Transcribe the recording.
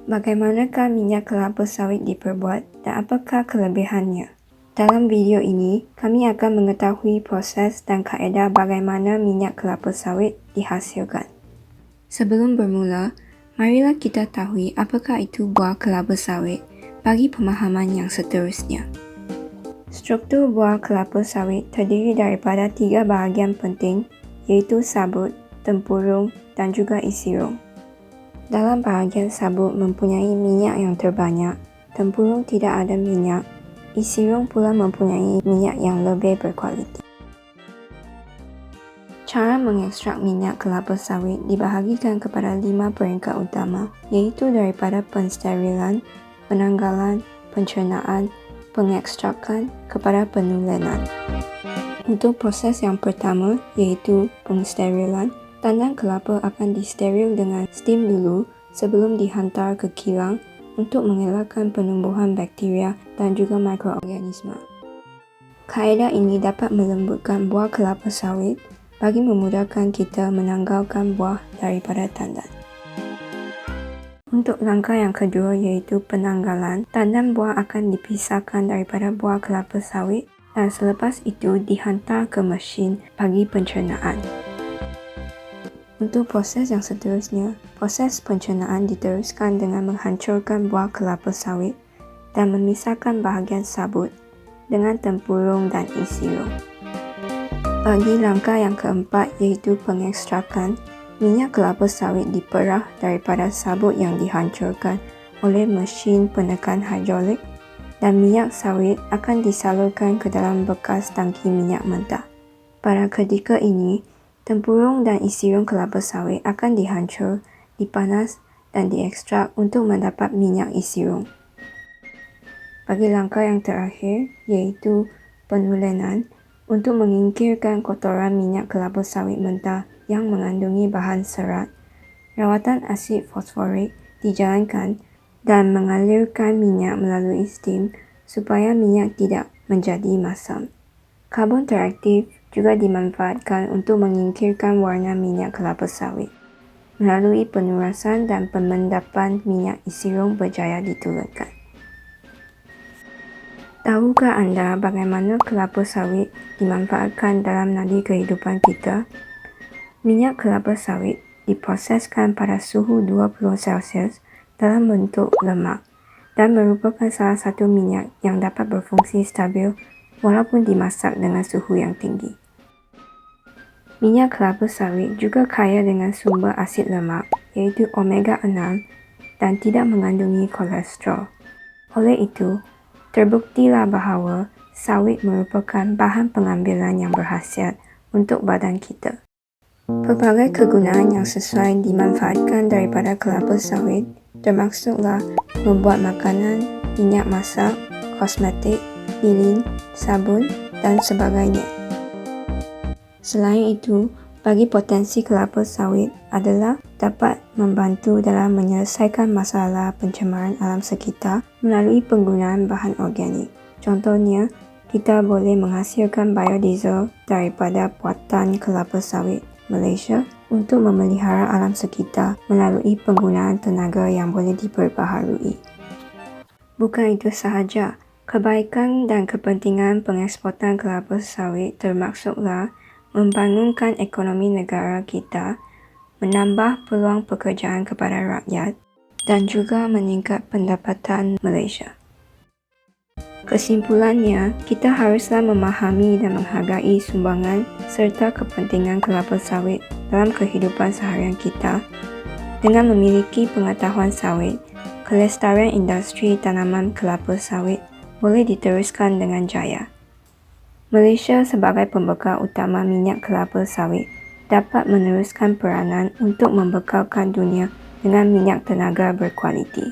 Bagaimanakah minyak kelapa sawit diperbuat dan apakah kelebihannya? Dalam video ini, kami akan mengetahui proses dan kaedah bagaimana minyak kelapa sawit dihasilkan. Sebelum bermula, marilah kita tahu apakah itu buah kelapa sawit bagi pemahaman yang seterusnya. Struktur buah kelapa sawit terdiri daripada 3 bahagian penting, iaitu sabut, tempurung dan juga isi rong. Dalam bahagian sabut mempunyai minyak yang terbanyak, tempurung tidak ada minyak, isi rong pula mempunyai minyak yang lebih berkualiti. Cara mengekstrak minyak kelapa sawit dibahagikan kepada 5 peringkat utama, iaitu daripada pensterilan, penanggalan, pencernaan, pengekstrakan kepada penulenan. Untuk proses yang pertama, iaitu pensterilan, tandan kelapa akan disteril dengan steam dulu sebelum dihantar ke kilang untuk mengelakkan penumbuhan bakteria dan juga mikroorganisma. Kaedah ini dapat melembutkan buah kelapa sawit bagi memudahkan kita menanggalkan buah daripada tandan. Untuk langkah yang kedua iaitu penanggalan, tandan buah akan dipisahkan daripada buah kelapa sawit dan selepas itu dihantar ke mesin bagi pencernaan. Untuk proses yang seterusnya, proses pencernaan diteruskan dengan menghancurkan buah kelapa sawit dan memisahkan bahagian sabut dengan tempurung dan isi rong. Bagi langkah yang keempat iaitu pengekstrakan, minyak kelapa sawit diperah daripada sabut yang dihancurkan oleh mesin penekan hidrolik dan minyak sawit akan disalurkan ke dalam bekas tangki minyak mentah. Pada ketika ini, tempurung dan isi rong kelapa sawit akan dihancur, dipanas dan diekstrak untuk mendapat minyak isi rong. Bagi langkah yang terakhir, iaitu penulenan, untuk menyingkirkan kotoran minyak kelapa sawit mentah yang mengandungi bahan serat, rawatan asid fosforik dijalankan dan mengalirkan minyak melalui steam supaya minyak tidak menjadi masam. Karbon teraktif juga dimanfaatkan untuk menyingkirkan warna minyak kelapa sawit. Melalui penurasan dan pemendapan minyak isi rong berjaya diturunkan. Tahukah anda bagaimana kelapa sawit dimanfaatkan dalam nadi kehidupan kita? Minyak kelapa sawit diproseskan pada suhu 20°C dalam bentuk lemak dan merupakan salah satu minyak yang dapat berfungsi stabil walaupun dimasak dengan suhu yang tinggi. Minyak kelapa sawit juga kaya dengan sumber asid lemak iaitu omega 6 dan tidak mengandungi kolesterol. Oleh itu, terbuktilah bahawa sawit merupakan bahan pengambilan yang berkhasiat untuk badan kita. Pelbagai kegunaan yang sesuai dimanfaatkan daripada kelapa sawit termaksudlah membuat makanan, minyak masak, kosmetik, lilin, sabun dan sebagainya. Selain itu, bagi potensi kelapa sawit adalah dapat membantu dalam menyelesaikan masalah pencemaran alam sekitar melalui penggunaan bahan organik. Contohnya, kita boleh menghasilkan biodiesel daripada buatan kelapa sawit Malaysia untuk memelihara alam sekitar melalui penggunaan tenaga yang boleh diperbaharui. Bukan itu sahaja, kebaikan dan kepentingan pengeksportan kelapa sawit termaksudlah membangunkan ekonomi negara kita, menambah peluang pekerjaan kepada rakyat dan juga meningkat pendapatan Malaysia. Kesimpulannya, kita haruslah memahami dan menghargai sumbangan serta kepentingan kelapa sawit dalam kehidupan seharian kita. Dengan memiliki pengetahuan sawit, kelestarian industri tanaman kelapa sawit boleh diteruskan dengan jaya. Malaysia sebagai pembekal utama minyak kelapa sawit dapat meneruskan peranan untuk membekalkan dunia dengan minyak tenaga berkualiti.